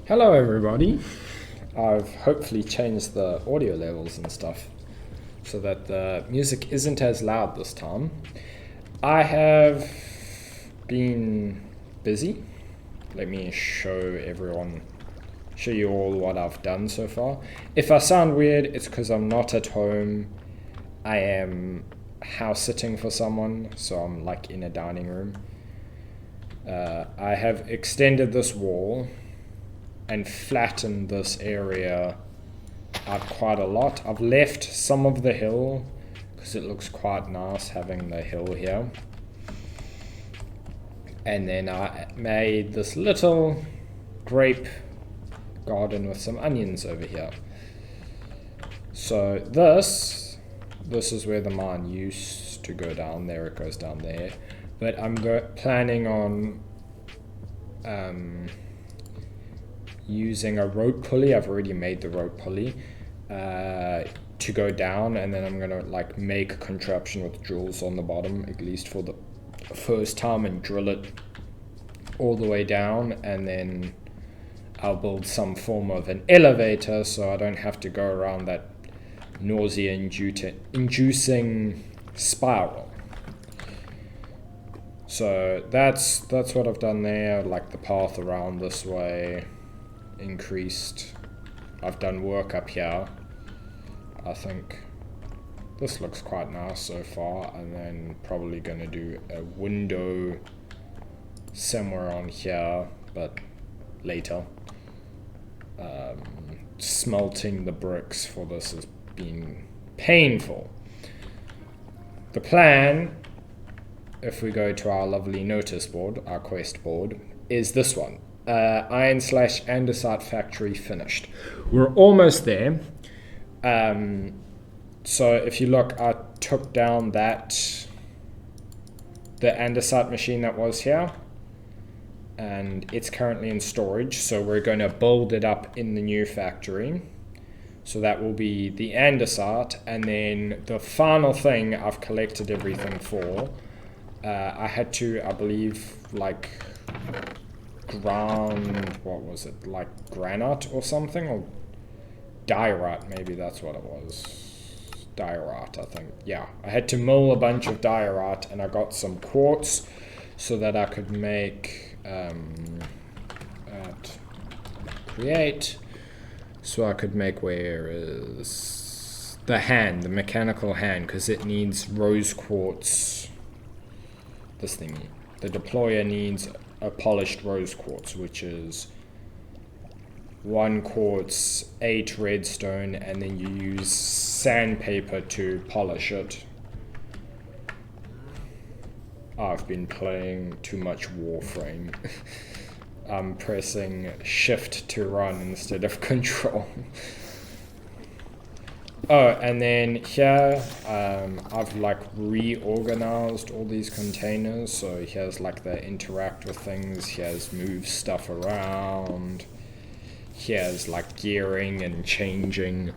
Hello everybody. I've hopefully changed the audio levels and stuff so that the music isn't as loud this time. I have been busy. Let me show you all what I've done so far. If I sound weird, it's because I'm not at home. I am house sitting for someone, so I'm like in a dining room. I have extended this wall and flattened this area out quite a lot. I've left some of the hill because it looks quite nice having the hill here. And then I made this little grape garden with some onions over here. So this is where the mine used to go down. There it goes down there. But I'm planning on using a rope pulley. I've already made the rope pulley to go down, and then I'm gonna like make a contraption with drills on the bottom, at least for the first time, and drill it all the way down, and then I'll build some form of an elevator so I don't have to go around that nausea-inducing spiral. So that's what I've done there. Like the path around this way increased. I've done work up here. I think this looks quite nice so far, and then probably gonna do a window somewhere on here, but later. Smelting the bricks for this has been painful. The plan, if we go to our lovely notice board, our quest board, is this one. Iron/andesite factory finished. We're almost there. So if you look, I took down the andesite machine that was here, and it's currently in storage. So we're going to build it up in the new factory. So that will be the andesite, and then the final thing I've collected everything for. I had to, I believe, like what was it, like granite or something, or diorite, maybe that's what it was. Diorite, I think. Yeah, I had to mill a bunch of diorite, and I got some quartz so that I could make create, so I could make, where is the hand, the mechanical hand, because it needs rose quartz. This thingy, the deployer needs a polished rose quartz, which is 1 quartz, 8 redstone, and then you use sandpaper to polish it. I've been playing too much Warframe. I'm pressing shift to run instead of control. Oh, and then here, I've like reorganized all these containers. So here's like the interact with things, here's move stuff around, here's like gearing and changing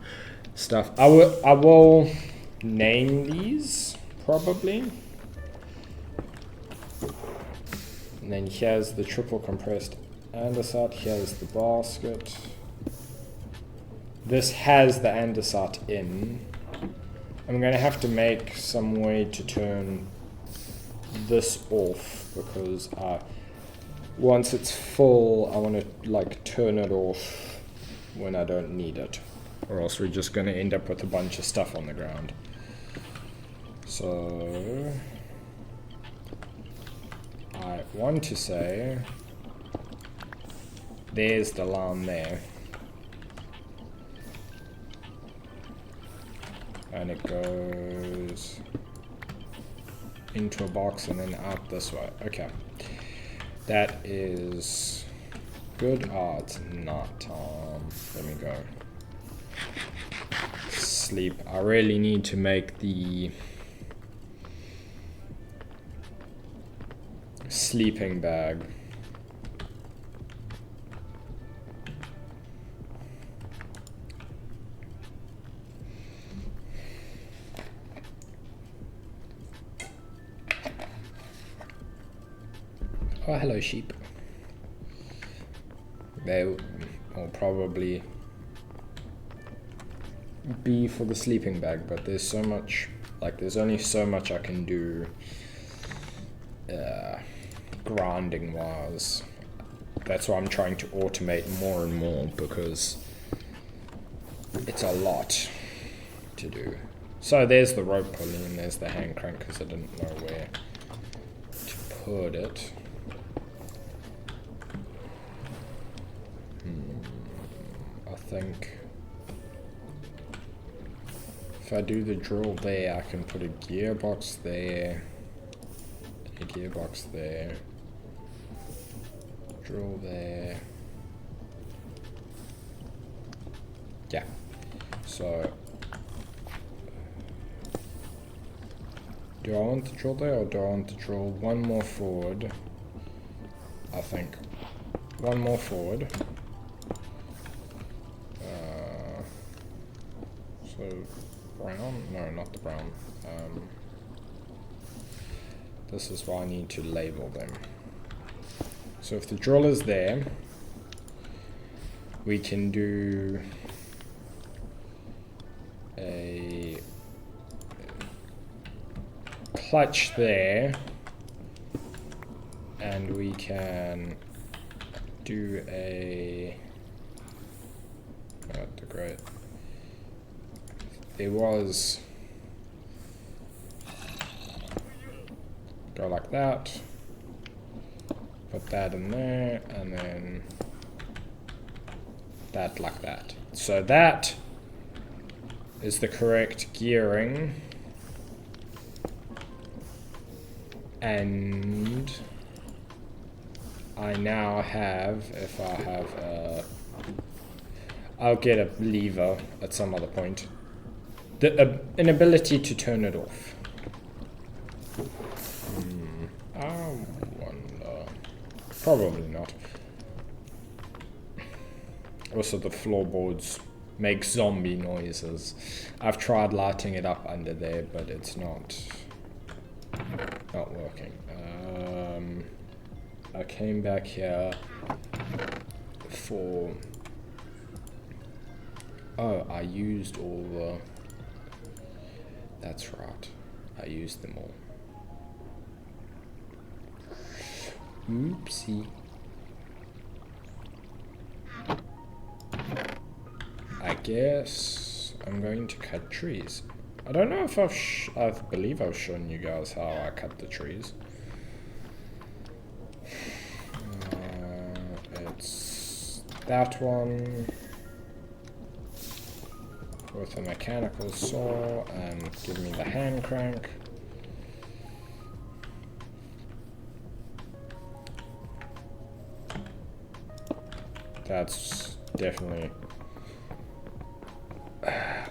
stuff. I will name these probably. And then here's the triple compressed andesite, here's the basket. This has the andesite in. I'm going to have to make some way to turn this off, because once it's full, I want to like turn it off when I don't need it, or else we're just going to end up with a bunch of stuff on the ground. So I want to say there's the line there. And it goes into a box and then out this way. Okay. That is good. Oh, it's not time. Let me go. Sleep. I really need to make the sleeping bag. Oh, hello, sheep. or probably B for the sleeping bag, but there's so much, like there's only so much I can do grinding wise. That's why I'm trying to automate more and more, because it's a lot to do. So there's the rope pulley and there's the hand crank, because I didn't know where to put it. I think if I do the drill there, I can put a gearbox there, a gearbox there, drill there. Yeah, so do I want to drill there, or do I want to drill one more forward? I think one more forward. So brown? No, not the brown. This is why I need to label them. So if the drill is there, we can do a clutch there, and we can do a great. There was go like that, put that in there, and then that like that. So that is the correct gearing, and I now have, if I have a, I'll get a lever at some other point, an ability to turn it off. I wonder, probably not. Also the floorboards make zombie noises. I've tried lighting it up under there, but it's not working. I came back here for, oh, I used all the, that's right, I used them all. Oopsie. I guess I'm going to cut trees. I don't know if I believe I've shown you guys how I cut the trees. It's that one with a mechanical saw, and give me the hand crank. That's definitely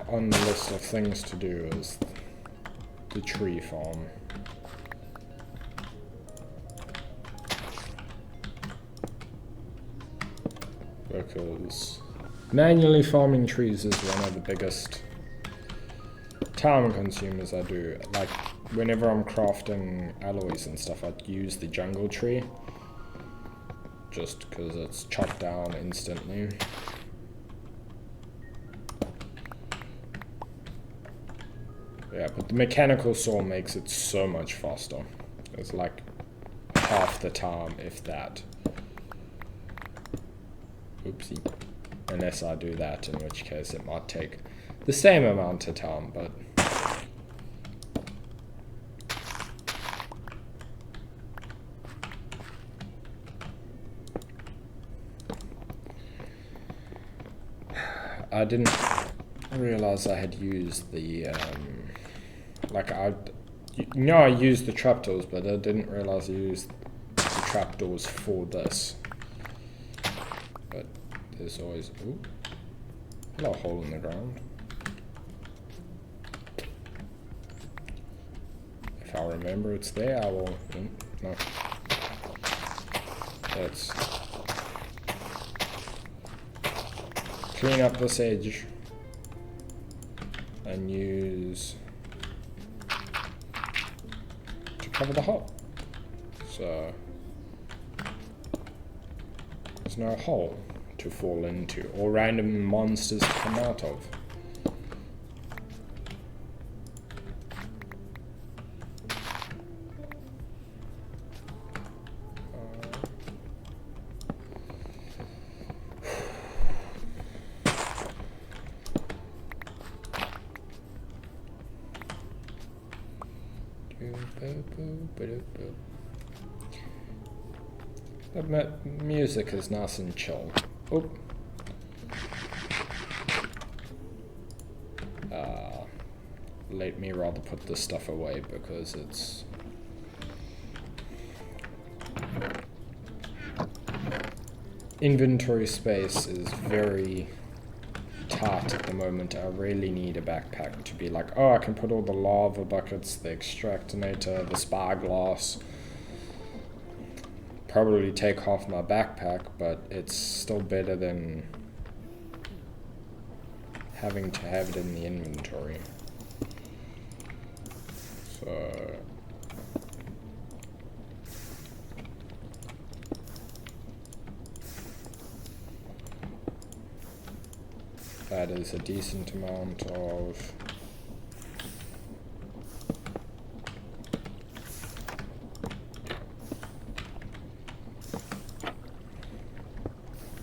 on the list of things to do, is the tree farm. Because manually farming trees is one of the biggest time consumers I do. Like whenever I'm crafting alloys and stuff, I'd use the jungle tree, just because it's chopped down instantly. Yeah, but the mechanical saw makes it so much faster. It's like half the time, if that. Oopsie. Unless I do that, in which case it might take the same amount of time, but I didn't realize I had used the I used the trapdoors, but I didn't realize I used the trapdoors for this. But there's always a little hole in the ground. If I remember it's there, I will. No. Let's clean up this edge and use to cover the hole. So there's no hole to fall into, or random monsters to come out of. The music is nice and chill. Oh. Let me rather put this stuff away because it's... Inventory space is very tight at the moment. I really need a backpack to be like, oh, I can put all the lava buckets, the extractinator, the spyglass. Probably take half my backpack, but it's still better than having to have it in the inventory. So that is a decent amount of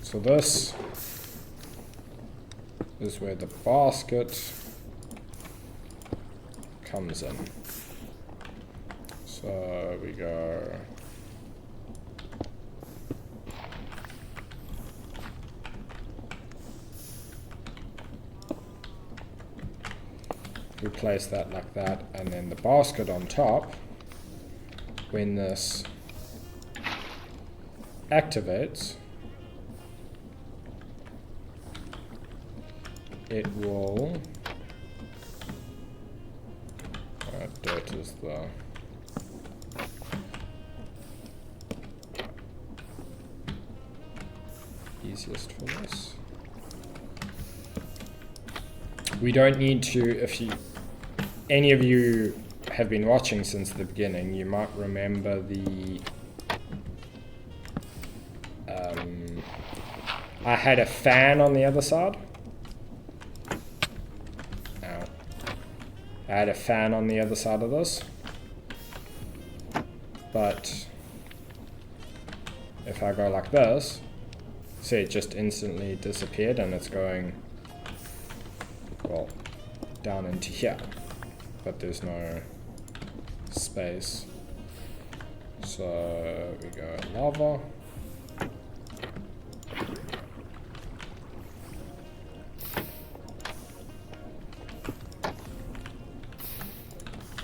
so this is where the basket comes in. So we go we place that like that, and then the basket on top, when this activates, it will dirt is the easiest for this. We don't need to, if any of you have been watching since the beginning, you might remember the I had a fan on the other side. I had a fan on the other side of this, but if I go like this, see, it just instantly disappeared, and it's going, well, down into here, but there's no space. So we go lava.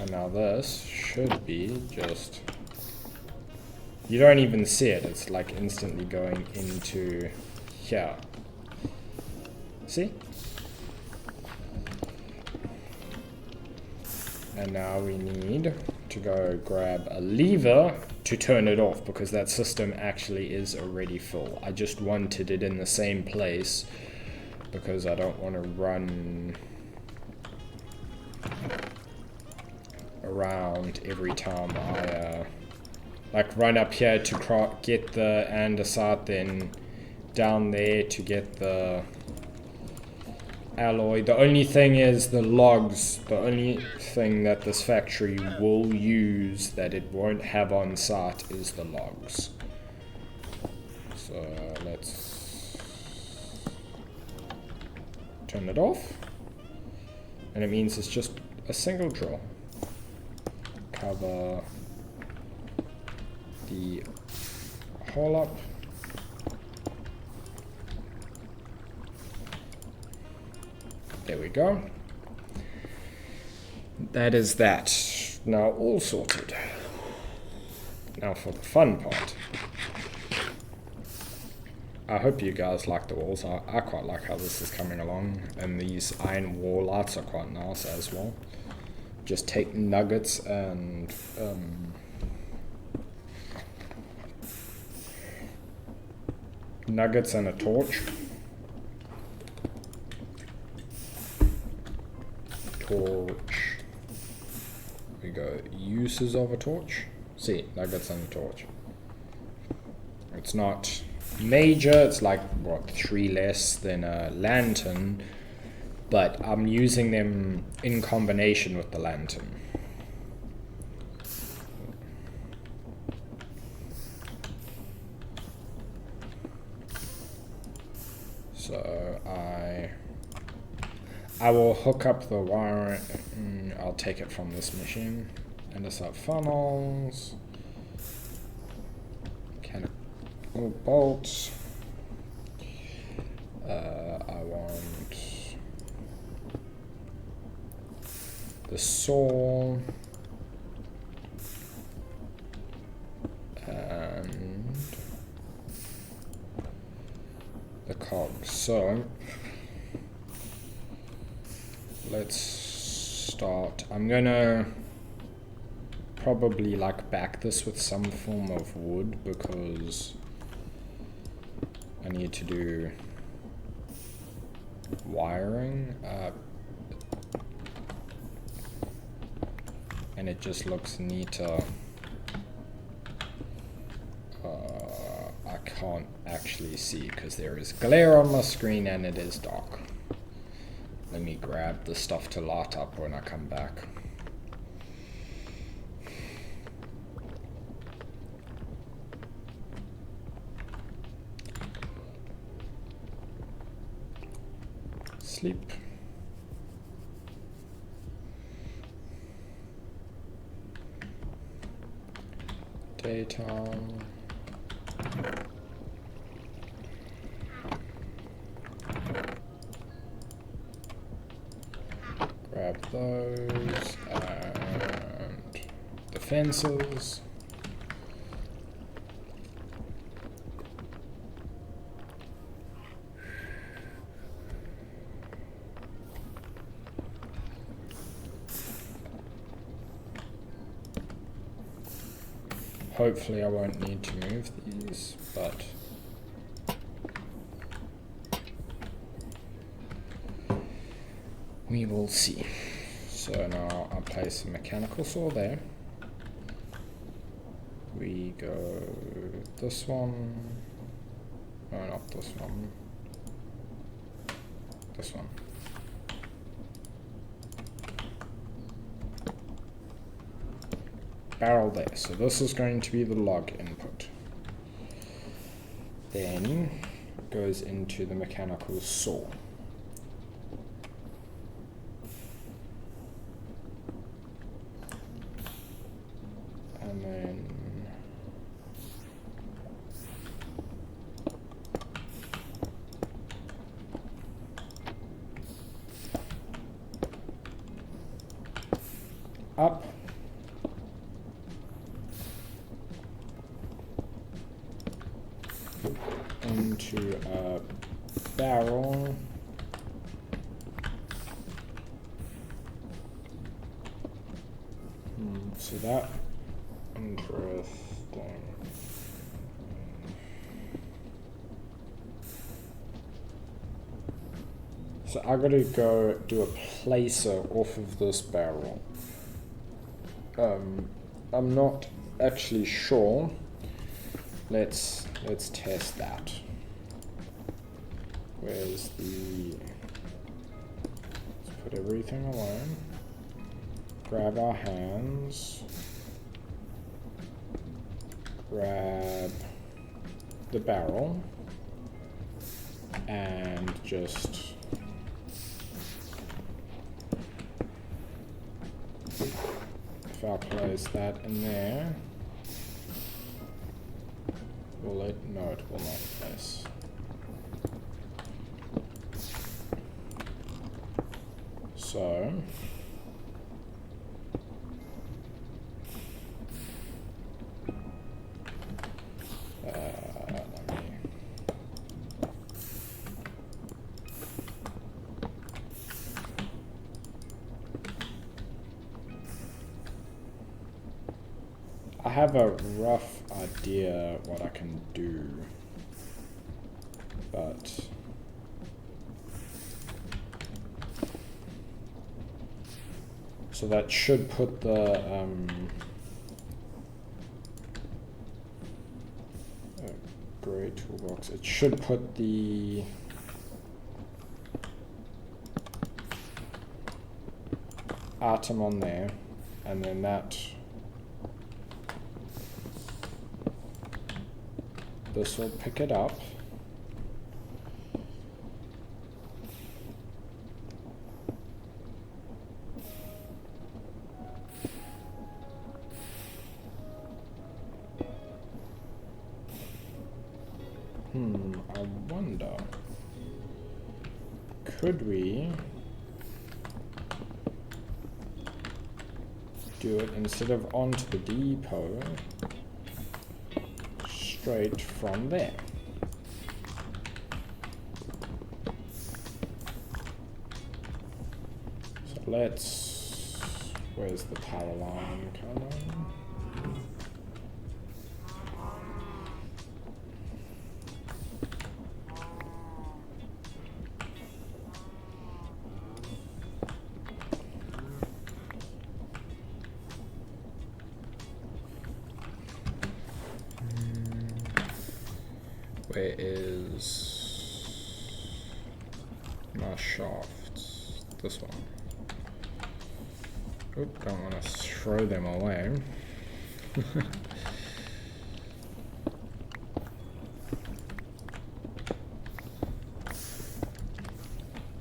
And now this should be just, you don't even see it, it's like instantly going into here. See? And now we need to go grab a lever to turn it off, because that system actually is already full. I just wanted it in the same place because I don't want to run around every time I like run up here to get the andesite, then down there to get the alloy. The only thing is the logs. The only thing that this factory will use that it won't have on site is the logs. So let's turn it off, and it means it's just a single drill. Cover the hole up. There we go. That is that. Now all sorted. Now for the fun part. I hope you guys like the walls. I quite like how this is coming along, and these iron wall lights are quite nice as well. Just take nuggets and a torch. We go uses of a torch. See, nuggets and a torch. It's not major. It's like, what, 3 less than a lantern, but I'm using them in combination with the lantern. So I will hook up the wire. I'll take it from this machine. Andesite funnels. Mechanical bolts. I want the saw. And the cogs. So let's start. I'm gonna probably like back this with some form of wood because I need to do wiring, and it just looks neater. I can't actually see because there is glare on my screen and it is dark. Let me grab the stuff to light up when I come back. Sleep. Daytime. Grab those and the fences. Hopefully I won't need to move these, but we will see. So now I'll place a mechanical saw there. We go this one. No, not this one. This one. Barrel there. So this is going to be the log input. Then goes into the mechanical saw. And then up. Into a barrel. So that interesting. So I gotta go do a placer off of this barrel. I'm not actually sure. Let's test that. Where's the? Let's put everything away. Grab our hands. Grab the barrel and just if I place that in there, will it? No, it will not place. So I have a rough idea what I can do, but so that should put the Gray toolbox. It should put the atom on there, and then this will pick it up. I wonder, could we do it instead of onto the depot, straight from there? So where's the power line coming? Where is my shaft? This one. Oop, don't want to throw them away.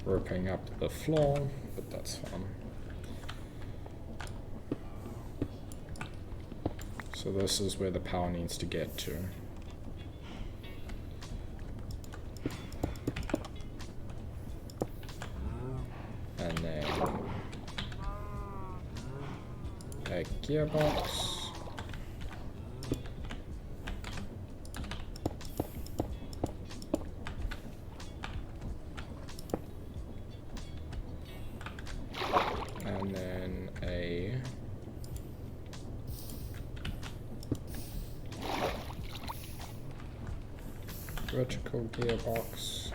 Ripping up the floor, but that's fine. So this is where the power needs to get to. And then a gearbox. And then a vertical gearbox.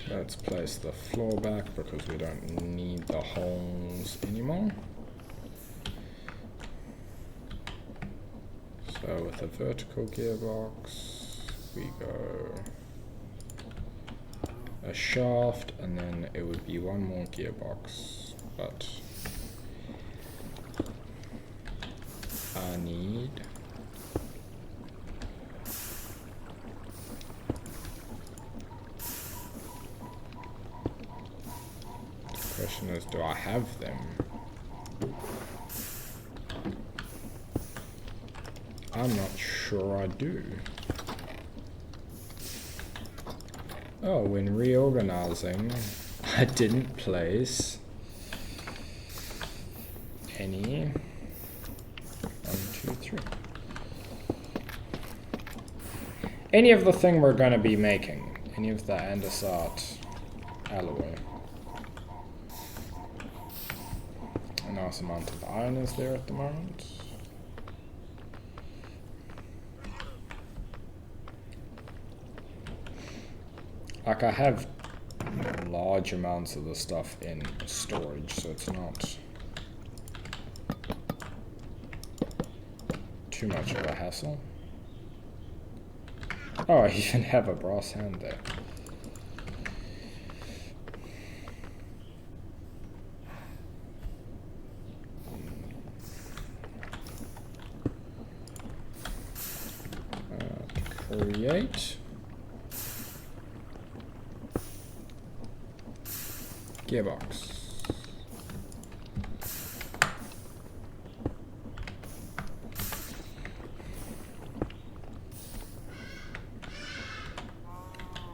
Let's place the floor back because we don't need the holes anymore. So with a vertical gearbox, we go a shaft, and then it would be one more gearbox, but I need the question is, do I have them? I'm not sure I do. Oh, when reorganizing, I didn't place any 1, 2, 3. Any of the thing we're going to be making, any of the andesite alloy. A nice amount of iron is there at the moment. Like, I have large amounts of the stuff in storage, so it's not too much of a hassle. Oh, I even have a brass hand there. Create gearbox.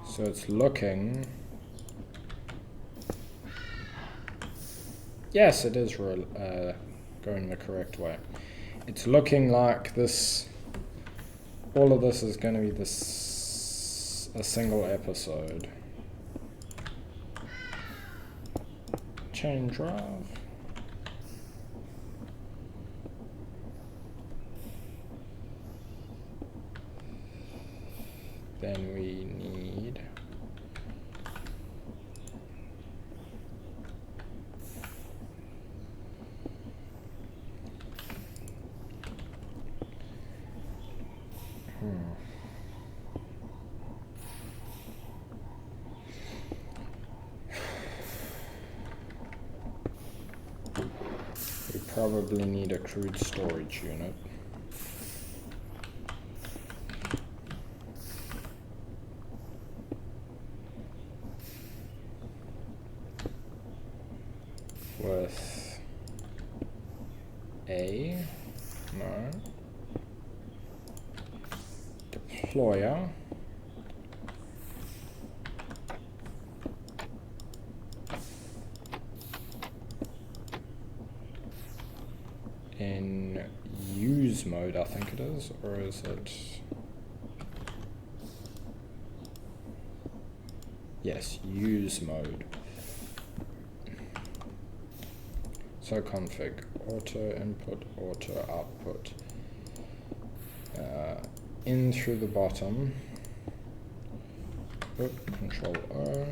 So it's looking. Yes, it is going the correct way. It's looking like this. All of this is going to be a single episode. Chain drive. then we need we probably need a crude storage unit. With a deployer in use mode, I think it is, or is it? Yes, use mode. So config auto input, auto output, in through the bottom, control O,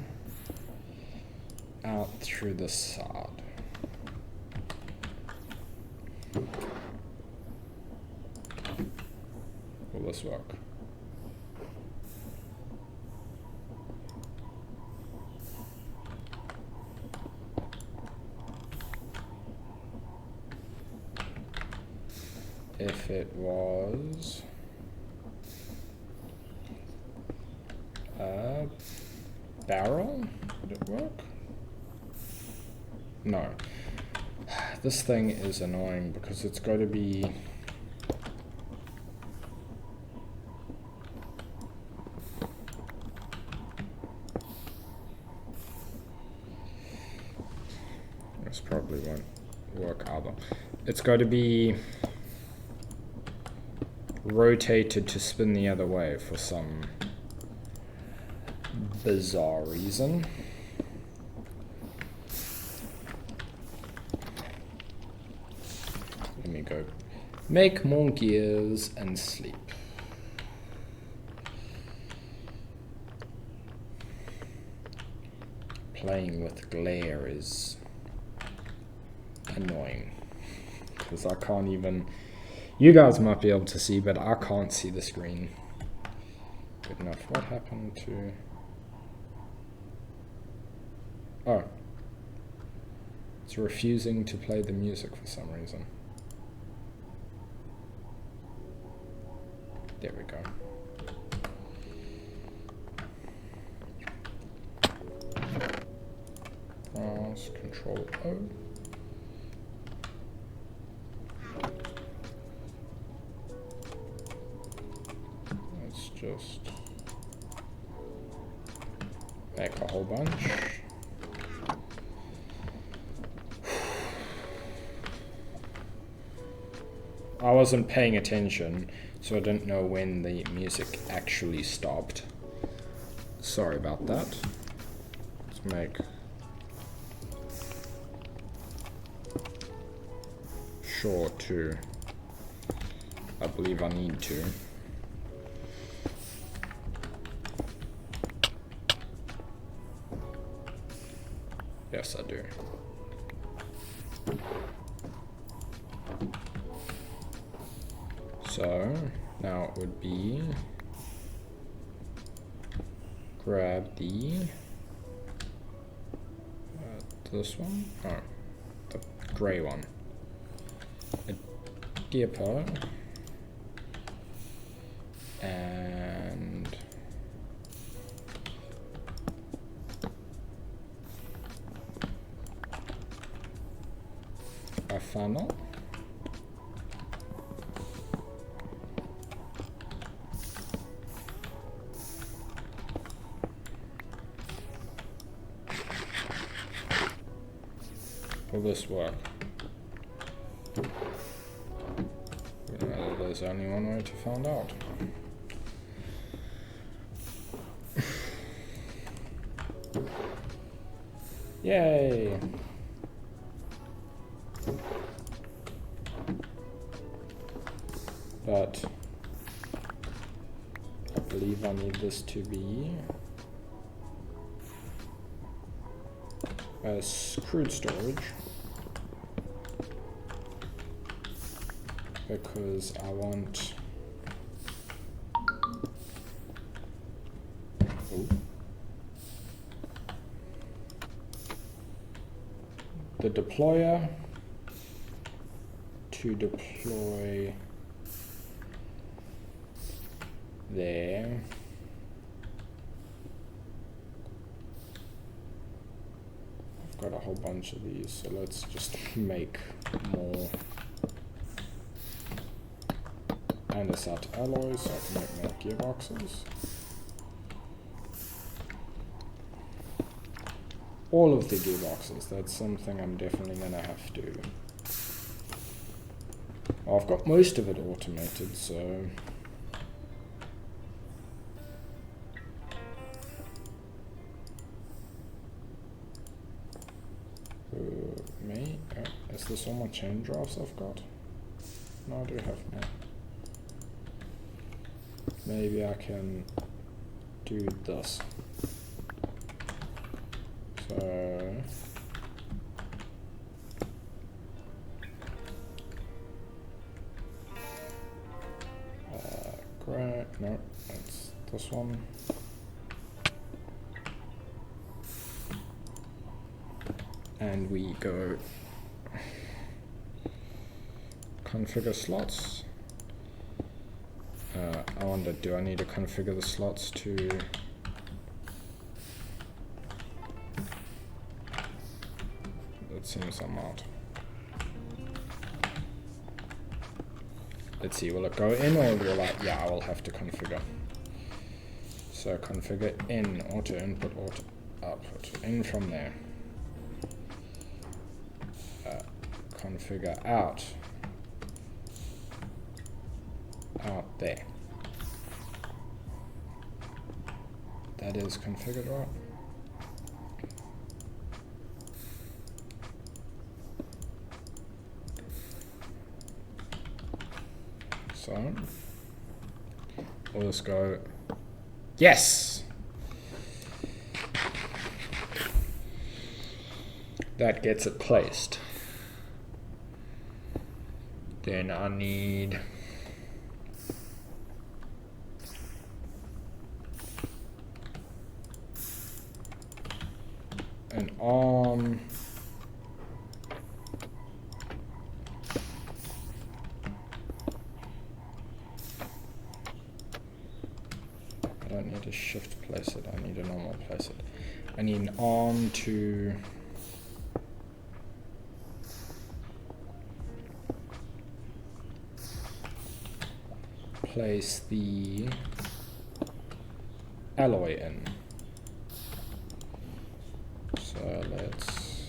out through the side. Will this work? If it was a barrel, would it work? No. This thing is annoying because it's got to be this probably won't work either. It's got to be rotated to spin the other way for some bizarre reason. Let me go make more gears and sleep. Playing with glare is annoying because I can't even. You guys might be able to see, but I can't see the screen good enough. What happened to... Oh. It's refusing to play the music for some reason. There we go. Press Control O. Just make a whole bunch. I wasn't paying attention, so I didn't know when the music actually stopped. Sorry about that. Let's make sure to. I believe I need to. Yes, I do. So now it would be grab the this one, oh, the gray one, a depot, and a funnel. Will this work? Well, there's only one way to find out. Yay! But I believe I need this to be crude storage, because I want the deployer to deploy there. I've got a whole bunch of these, so let's just make more andesite alloys so I can make more gearboxes. All of the gearboxes, that's something I'm definitely going to have to. Well, I've got most of it automated, so is this all my chain drafts I've got? No, I do have more. Maybe I can do this. So great, no, that's this one. And we go configure slots. I wonder, do I need to configure the slots to that seems I'm out. Let's see, will it go in or will I, yeah, I will have to configure. So configure in, auto input, auto output, in from there. Configure out there. That is configured right. So we'll just go, yes! That gets it placed. Then I need an arm. I don't need a shift place it, I need a normal place it. I need an arm to place the alloy in. So let's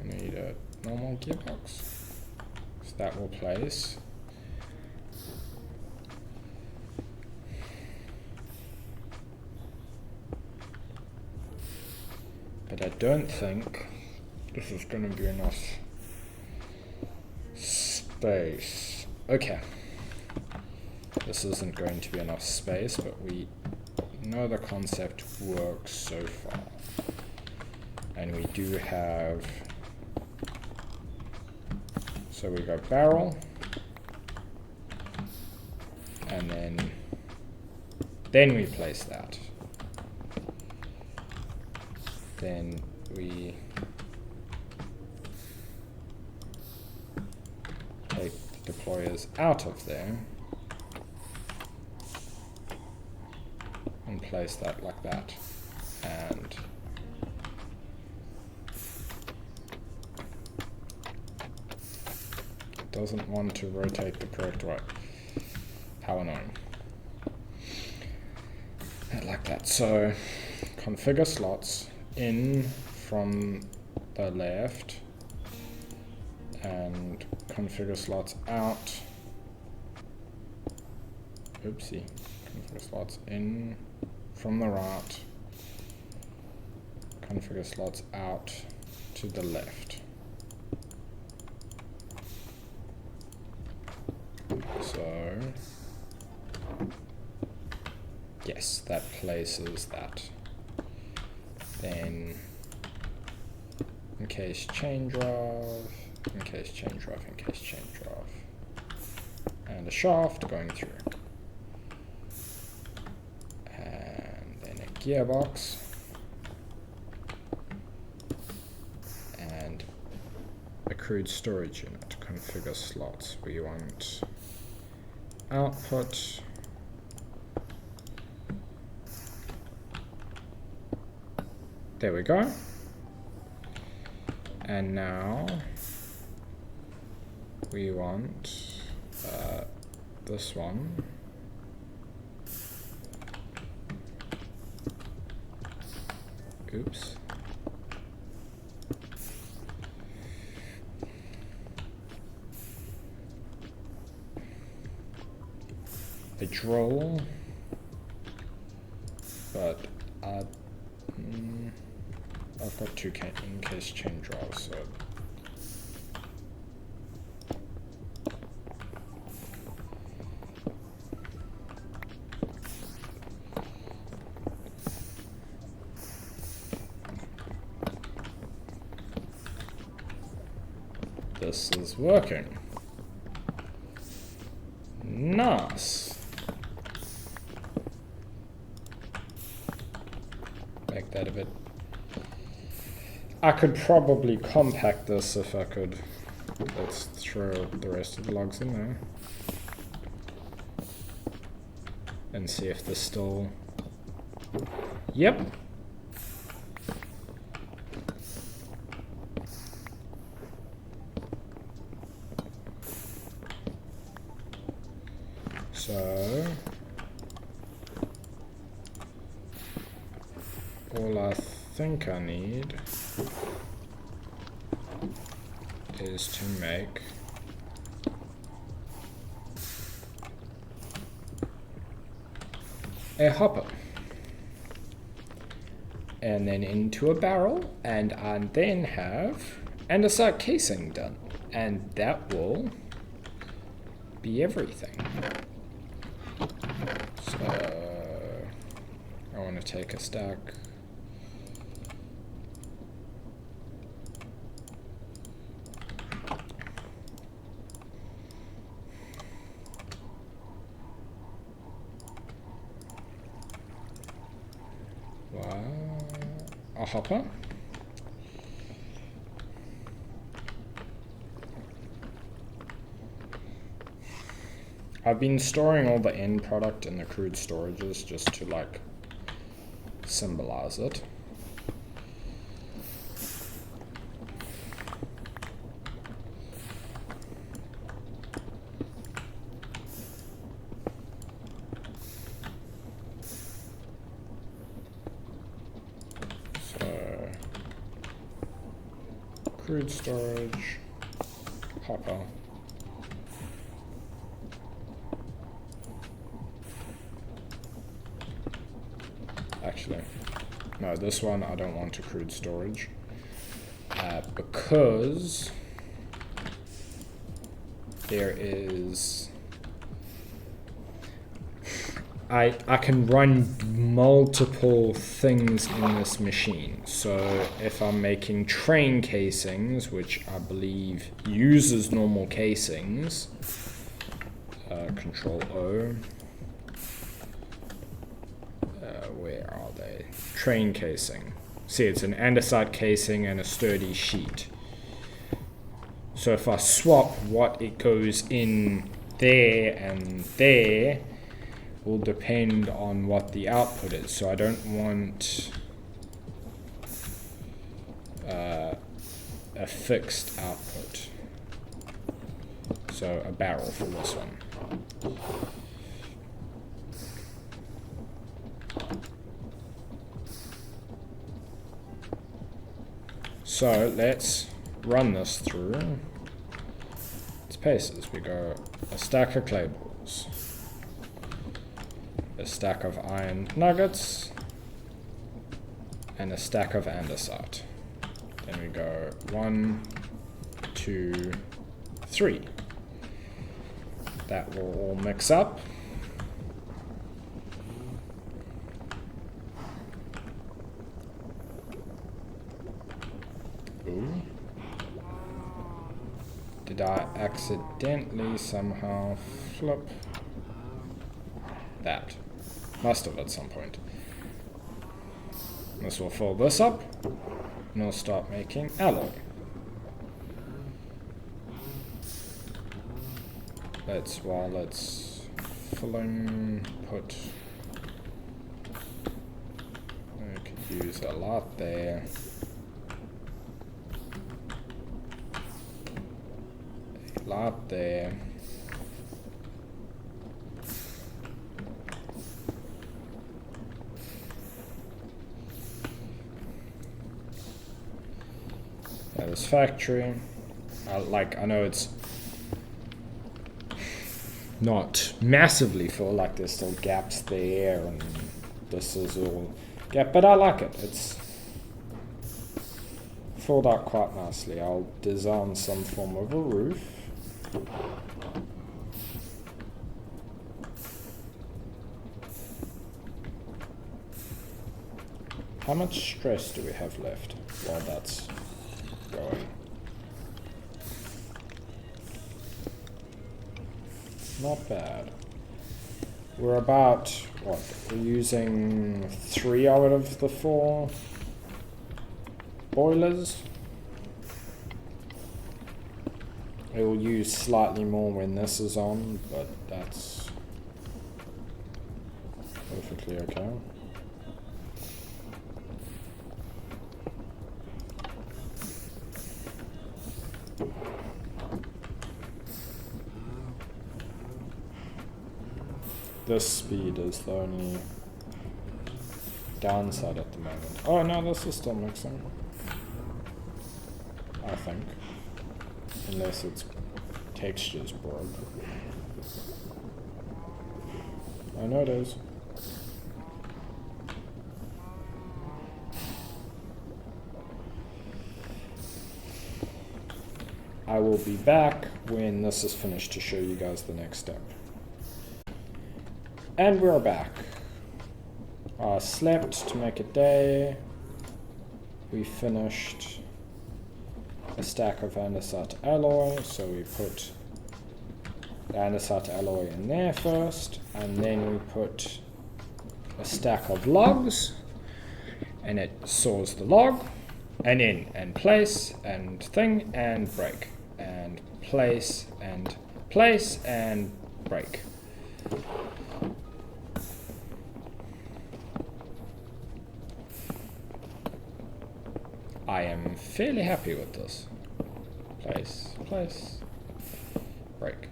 I need a normal gearbox. So that will place. But I don't think this is going to be enough space. Okay. This isn't going to be enough space, but we know the concept works so far. And we do have, so we go barrel, and then we place that. Then we take the deployers out of there and place that like that, and it doesn't want to rotate the correct way. How annoying. Like that. So configure slots in from the left and configure slots out. Oopsie. Configure slots in from the right. Configure slots out to the left. Yes, that places that. Then encase chain drive, encase chain drive, encase chain drive. And a shaft going through. And then a gearbox. And a crude storage unit. Configure slots. We want output. There we go. And now we want this one. Oops. A drill, but I've got two encase chain drives, so this is working. Nice. Make that a bit. I could probably compact this if I could. Let's throw the rest of the logs in there and see if this still. Yep. So all I think I need is to make a hopper and then into a barrel, and I then have andesite casing done, and that will be everything. So I want to take a stack. A hopper. I've been storing all the end product in the crude storages just to like symbolize it. Crude storage, hopper. Actually, no, this one I don't want to crude storage because there is. I can run multiple things in this machine. So if I'm making train casings, which I believe uses normal casings, Control O, where are they? Train casing. See, it's an andesite casing and a sturdy sheet. So if I swap what it goes in there and there, will depend on what the output is. So I don't want a fixed output. So a barrel for this one. So let's run this through its paces. We go a stack of clay balls, a stack of iron nuggets, and a stack of andesite. Then we go 1, 2, 3. That will all mix up. Did I accidentally somehow flip that? Must have at some point. This will fill this up, and we'll start making alloy. While it's filling, put... I could use a lot there. A lot there. Yeah, this factory, I know it's not massively full, like there's still gaps there, and this is all gap, but I like it. It's filled out quite nicely. I'll design some form of a roof. How much stress do we have left while that's going? Not bad. We're about, what, we're using 3 out of the 4 boilers. It will use slightly more when this is on, but that's perfectly okay. This speed is the only downside at the moment. Oh no, this is still mixing. I think. Unless its texture's broke. I know it is. I will be back when this is finished to show you guys the next step. And we're back. I slept to make a day. We finished a stack of andesite alloy, so we put the andesite alloy in there first, and then we put a stack of logs, and it saws the log, and in, and place, and thing, and break, and place, and break. I am fairly happy with this. Place, break.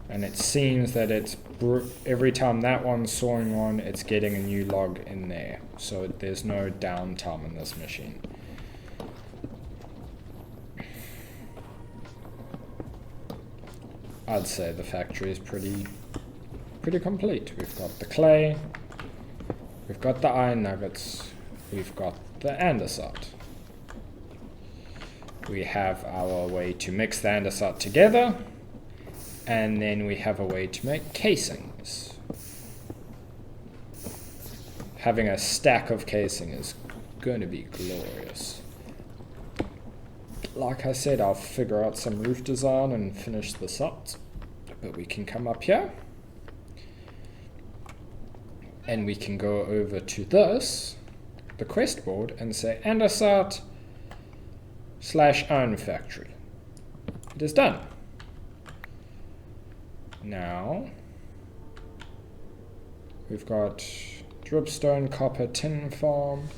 And it seems that it's every time that one's sawing on, it's getting a new log in there. So there's no downtime in this machine. I'd say the factory is pretty complete. We've got the clay, we've got the iron nuggets, we've got the andesite. We have our way to mix the andesite together, and then we have a way to make casings. Having a stack of casing is going to be glorious. Like I said, I'll figure out some roof design and finish this up, but we can come up here and we can go over to this, the quest board, and say andesite / iron factory. It is done. Now we've got dripstone, copper, tin farm.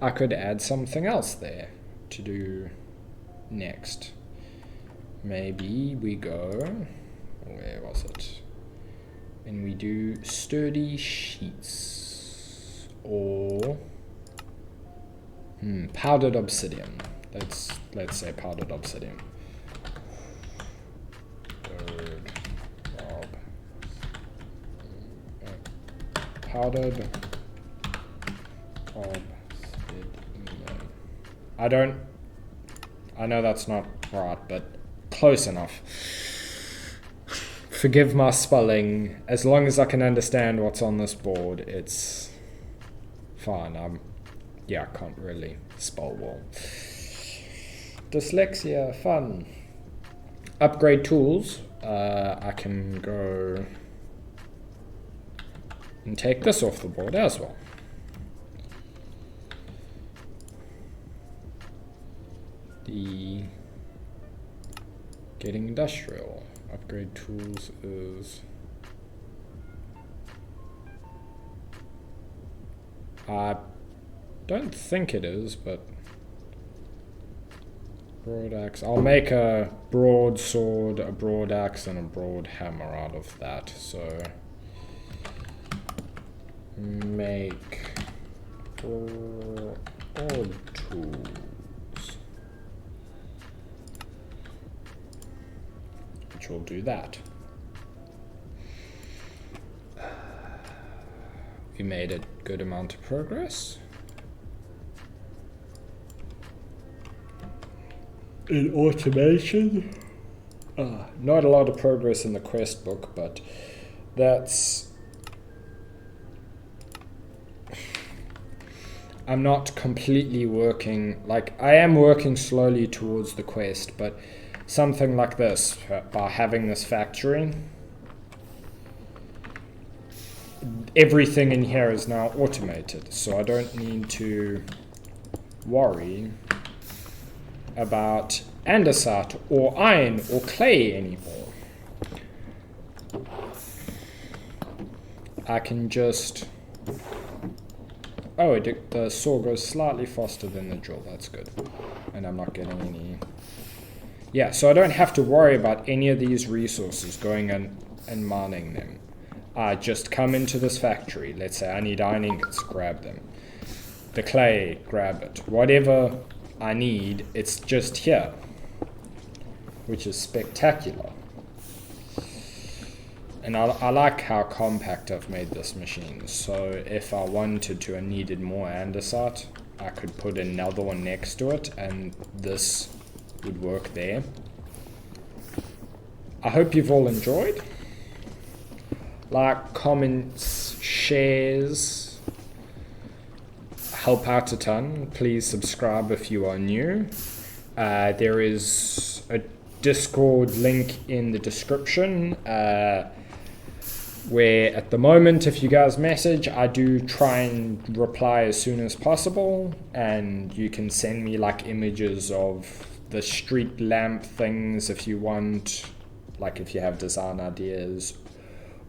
I could add something else there to do next. Maybe we go, where was it? And we do sturdy sheets or powdered obsidian. Let's say powdered obsidian. Powdered obsidian. I know that's not right, but close enough. Forgive my spelling. As long as I can understand what's on this board, it's fine. I can't really spell well. Dyslexia, fun. Upgrade tools. I can go and take this off the board as well. The getting industrial. Upgrade tools is... I don't think it is, but broad axe. I'll make a broad sword, a broad axe, and a broad hammer out of that. So make broad tools, which will do that. We made a good amount of progress. In automation, not a lot of progress in the quest book, but that's... I'm not completely working, like I am working slowly towards the quest, but something like this, by having this factory, everything in here is now automated, so I don't need to worry about andesite or iron or clay anymore. I can just... Oh, the saw goes slightly faster than the drill, that's good. And I'm not getting any... Yeah, so I don't have to worry about any of these resources going and mining them. I just come into this factory. Let's say I need iron ingots, grab them. The clay, grab it. Whatever I need, it's just here, which is spectacular. And I like how compact I've made this machine. So if I wanted to and needed more andesite, I could put another one next to it and this would work there. I hope you've all enjoyed. Like, comments, shares help out a ton. Please subscribe if you are new. There is a Discord link in the description where at the moment, if you guys message, I do try and reply as soon as possible, and you can send me like images of the street lamp things if you want, like if you have design ideas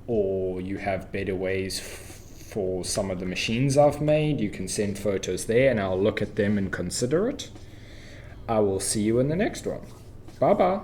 or you have better ways for some of the machines I've made. You can send photos there and I'll look at them and consider it. I will see you in the next one. Bye bye.